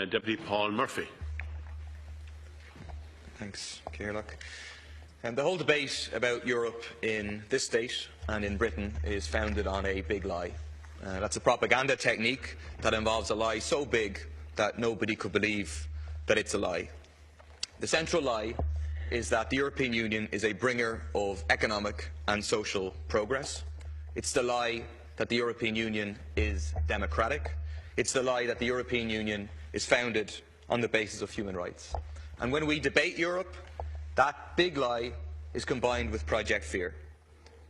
Deputy PolΜέρφι. Thanks, Ciarán. The whole debate about Europe in this state and in Britain is founded on a big lie. That's a propaganda technique that involves a lie so big that nobody could believe that it's a lie. The central lie is that the European Union is a bringer of economic and social progress. It's the lie that the European Union is democratic. It's the lie that the European Union is founded on the basis of human rights. And when we debate Europe, that big lie is combined with Project Fear.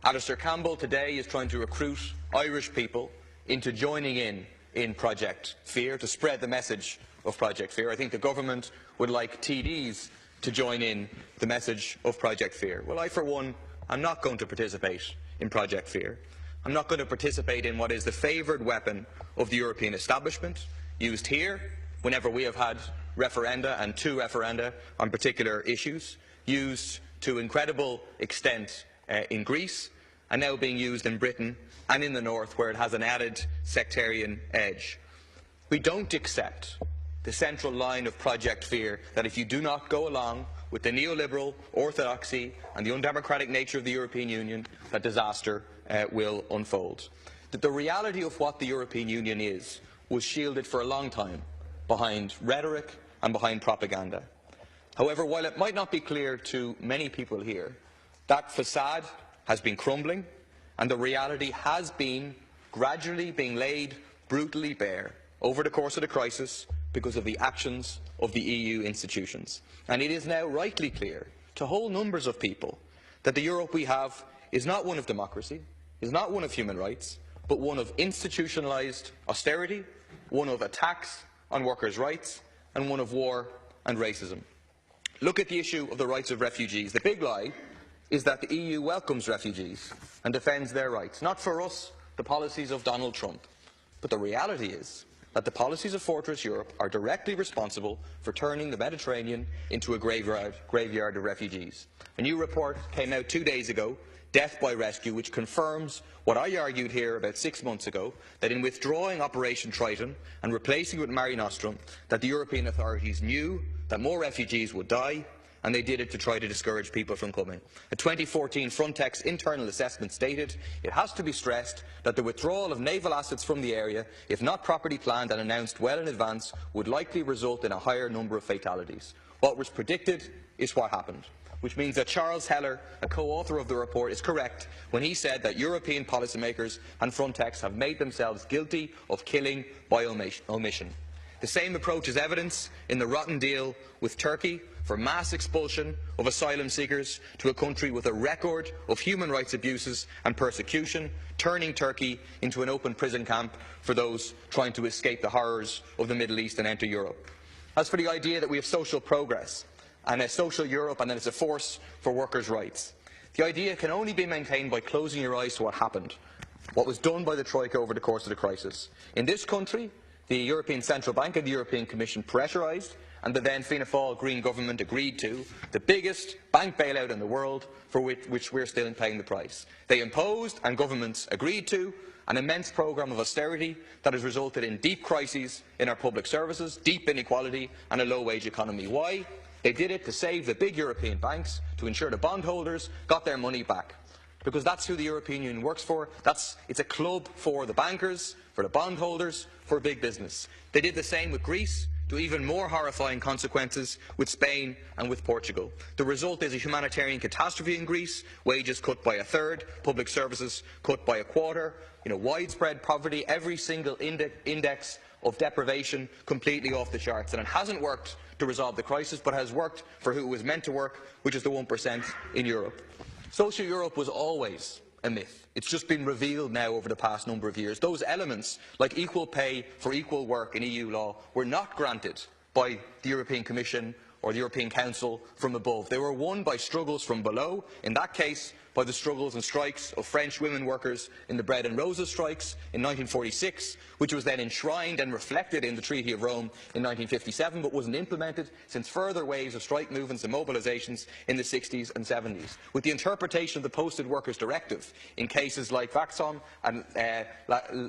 Alistair Campbell today is trying to recruit Irish people into joining in Project Fear, to spread the message of Project Fear. I think the government would like TDs to join in the message of Project Fear. Well, I, for one, am not going to participate in Project Fear. I'm not going to participate in what is the favoured weapon of the European establishment, used here whenever we have had referenda, and 2 referenda on particular issues, used to incredible extent in Greece, and now being used in Britain and in the north, where it has an added sectarian edge. We don't accept the central line of Project Fear that if you do not go along with the neoliberal orthodoxy and the undemocratic nature of the European Union, that disaster will unfold. That the reality of what the European Union is was shielded for a long time behind rhetoric and behind propaganda. However, while it might not be clear to many people here, that facade has been crumbling, and the reality has been gradually being laid brutally bare over the course of the crisis because of the actions of the EU institutions. And it is now rightly clear to whole numbers of people that the Europe we have is not one of democracy, is not one of human rights, but one of institutionalised austerity, one of attacks on workers' rights, and one of war and racism. Look at the issue of the rights of refugees. The big lie is that the EU welcomes refugees and defends their rights. Not for us, the policies of Donald Trump. But the reality is that the policies of Fortress Europe are directly responsible for turning the Mediterranean into a graveyard of refugees. A new report came out 2 days ago, Death by Rescue, which confirms what I argued here about 6 months ago, that in withdrawing Operation Triton and replacing it with Mare Nostrum, that the European authorities knew that more refugees would die, and they did it to try to discourage people from coming. A 2014 Frontex internal assessment stated, it has to be stressed that the withdrawal of naval assets from the area, if not properly planned and announced well in advance, would likely result in a higher number of fatalities. What was predicted is what happened, which means that Charles Heller, a co-author of the report, is correct when he said that European policymakers and Frontex have made themselves guilty of killing by omission. The same approach is evidence in the rotten deal with Turkey for mass expulsion of asylum seekers to a country with a record of human rights abuses and persecution, turning Turkey into an open prison camp for those trying to escape the horrors of the Middle East and enter Europe. As for the idea that we have social progress and a social Europe and that it's a force for workers' rights, the idea can only be maintained by closing your eyes to what happened, what was done by the Troika over the course of the crisis. In this country, the European Central Bank and the European Commission pressurised, and the then Fianna Fáil Green government agreed to, the biggest bank bailout in the world, for which we're still paying the price. They imposed, and governments agreed to, an immense programme of austerity that has resulted in deep crises in our public services, deep inequality and a low-wage economy. Why? They did it to save the big European banks, to ensure the bondholders got their money back. Because that's who the European Union works for. It's a club for the bankers, for the bondholders, for big business. They did the same with Greece, to even more horrifying consequences with Spain and with Portugal. The result is a humanitarian catastrophe in Greece, wages cut by 1/3, public services cut by 1/4, widespread poverty, every single index of deprivation completely off the charts. And it hasn't worked to resolve the crisis, but has worked for who it was meant to work, which is the 1% in Europe. Social Europe was always a myth. It's just been revealed now over the past number of years. Those elements, like equal pay for equal work in EU law, were not granted by the European Commission or the European Council from above. They were won by struggles from below, in that case by the struggles and strikes of French women workers in the Bread and Roses strikes in 1946, which was then enshrined and reflected in the Treaty of Rome in 1957, but wasn't implemented since further waves of strike movements and mobilisations in the 60s and 70s. With the interpretation of the Posted Workers Directive in cases like Vaxon and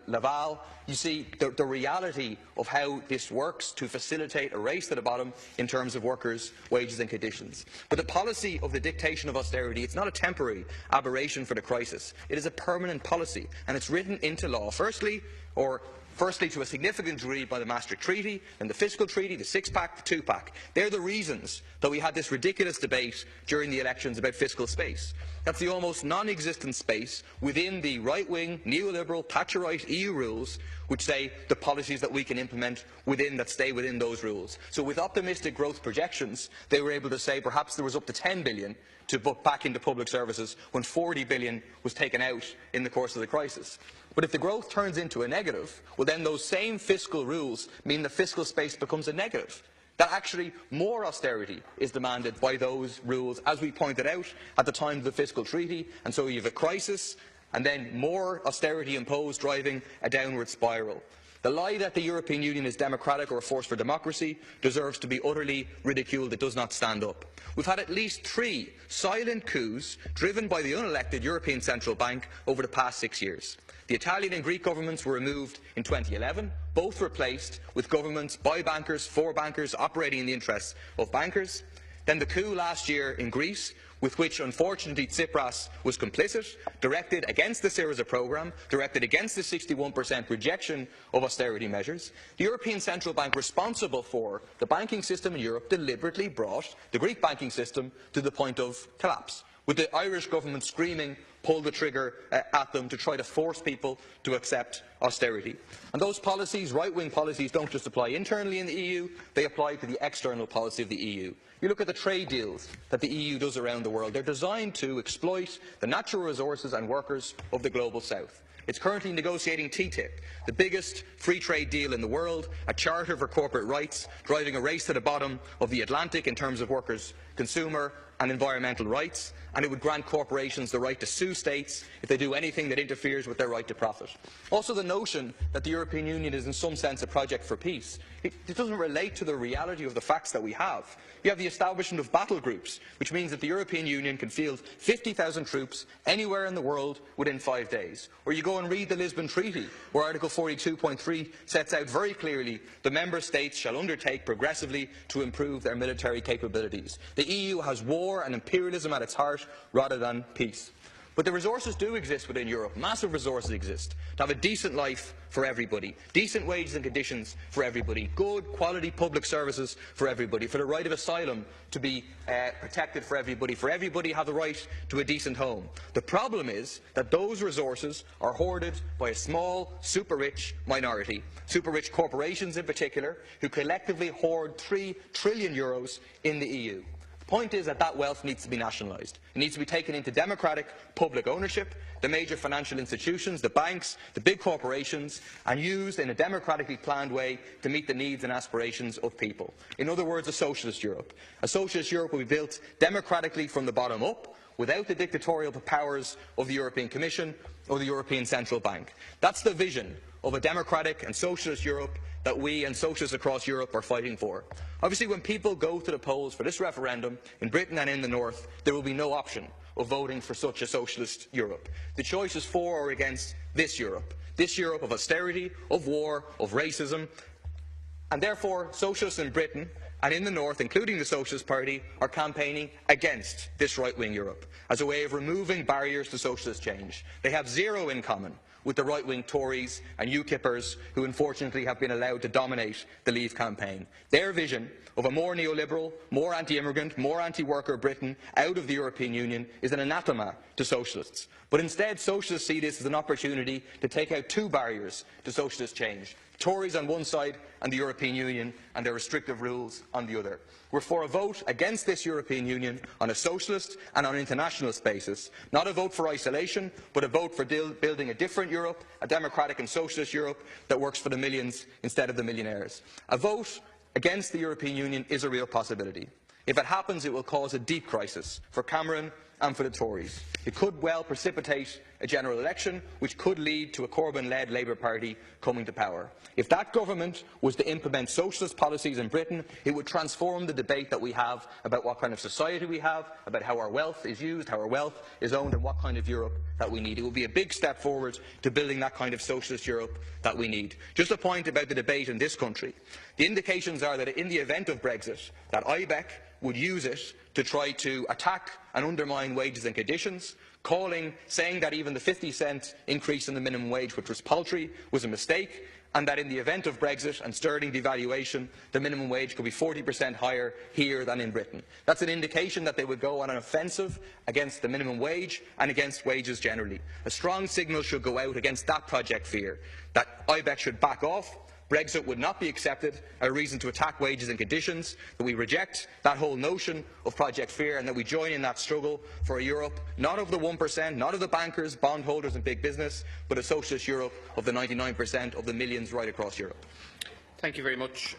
Laval, you see the reality of how this works to facilitate a race to the bottom in terms of workers' wages and conditions. But the policy of the dictation of austerity, it's not a temporary aberration for the crisis. It is a permanent policy, and it's written into law, firstly to a significant degree by the Maastricht Treaty, and the Fiscal Treaty, the six-pack, the two-pack. They're the reasons that we had this ridiculous debate during the elections about fiscal space. That's the almost non-existent space within the right-wing, neoliberal, Thatcherite EU rules, which say the policies that we can implement that stay within those rules. So with optimistic growth projections, they were able to say perhaps there was up to 10 billion to put back into public services when 40 billion was taken out in the course of the crisis. But if the growth turns into a negative, well then those same fiscal rules mean the fiscal space becomes a negative. That actually more austerity is demanded by those rules, as we pointed out at the time of the Fiscal Treaty, and so you have a crisis and then more austerity imposed, driving a downward spiral. The lie that the European Union is democratic or a force for democracy deserves to be utterly ridiculed. It does not stand up. We've had at least 3 silent coups driven by the unelected European Central Bank over the past 6 years. The Italian and Greek governments were removed in 2011, both replaced with governments by bankers, for bankers, operating in the interests of bankers. Then the coup last year in Greece, with which unfortunately Tsipras was complicit, directed against the Syriza programme, directed against the 61% rejection of austerity measures. The European Central Bank responsible for the banking system in Europe deliberately brought the Greek banking system to the point of collapse, with the Irish government screaming, pull the trigger at them to try to force people to accept austerity. And those policies, right-wing policies, don't just apply internally in the EU, they apply to the external policy of the EU. You look at the trade deals that the EU does around the world. They're designed to exploit the natural resources and workers of the global south. It's currently negotiating TTIP, the biggest free trade deal in the world, a charter for corporate rights, driving a race to the bottom of the Atlantic in terms of workers' consumer and environmental rights, and it would grant corporations the right to sue states if they do anything that interferes with their right to profit. Also, the notion that the European Union is in some sense a project for peace, it doesn't relate to the reality of the facts that we have. You have the establishment of battle groups, which means that the European Union can field 50,000 troops anywhere in the world within 5 days. Or you go and read the Lisbon Treaty, where Article 42.3 sets out very clearly the Member States shall undertake progressively to improve their military capabilities. The EU has war and imperialism at its heart rather than peace. But the resources do exist within Europe. Massive resources exist to have a decent life for everybody, decent wages and conditions for everybody, good quality public services for everybody, for the right of asylum to be protected for everybody to have the right to a decent home. The problem is that those resources are hoarded by a small, super-rich minority, super-rich corporations in particular, who collectively hoard €3 trillion in the EU. The point is that that wealth needs to be nationalised. It needs to be taken into democratic public ownership, the major financial institutions, the banks, the big corporations, and used in a democratically planned way to meet the needs and aspirations of people. In other words, a socialist Europe. A socialist Europe will be built democratically from the bottom up, without the dictatorial powers of the European Commission or the European Central Bank. That's the vision of a democratic and socialist Europe that we and socialists across Europe are fighting for. Obviously, when people go to the polls for this referendum in Britain and in the North, there will be no option of voting for such a socialist Europe. The choice is for or against this Europe of austerity, of war, of racism, and therefore socialists in Britain and in the North, including the Socialist Party, are campaigning against this right-wing Europe as a way of removing barriers to socialist change. They have zero in common with the right-wing Tories and UKIPers who unfortunately have been allowed to dominate the Leave campaign. Their vision of a more neoliberal, more anti-immigrant, more anti-worker Britain out of the European Union is an anathema to socialists. But instead, socialists see this as an opportunity to take out 2 barriers to socialist change: Tories on one side and the European Union and their restrictive rules on the other. We're for a vote against this European Union on a socialist and on an internationalist basis. Not a vote for isolation, but a vote for building a different Europe, a democratic and socialist Europe that works for the millions instead of the millionaires. A vote against the European Union is a real possibility. If it happens, it will cause a deep crisis for Cameron, and for the Tories. It could well precipitate a general election, which could lead to a Corbyn-led Labour Party coming to power. If that government was to implement socialist policies in Britain, it would transform the debate that we have about what kind of society we have, about how our wealth is used, how our wealth is owned, and what kind of Europe that we need. It would be a big step forward to building that kind of socialist Europe that we need. Just a point about the debate in this country. The indications are that in the event of Brexit, that IBEC would use it to try to attack and undermine wages and conditions, saying that even the 50-cent increase in the minimum wage, which was paltry, was a mistake, and that in the event of Brexit and sterling devaluation, the minimum wage could be 40% higher here than in Britain. That's an indication that they would go on an offensive against the minimum wage and against wages generally. A strong signal should go out against that project fear, that IBEC should back off. Brexit would not be accepted as a reason to attack wages and conditions, that we reject that whole notion of Project Fear, and that we join in that struggle for a Europe not of the 1%, not of the bankers, bondholders and big business, but a socialist Europe of the 99% of the millions right across Europe. Thank you very much.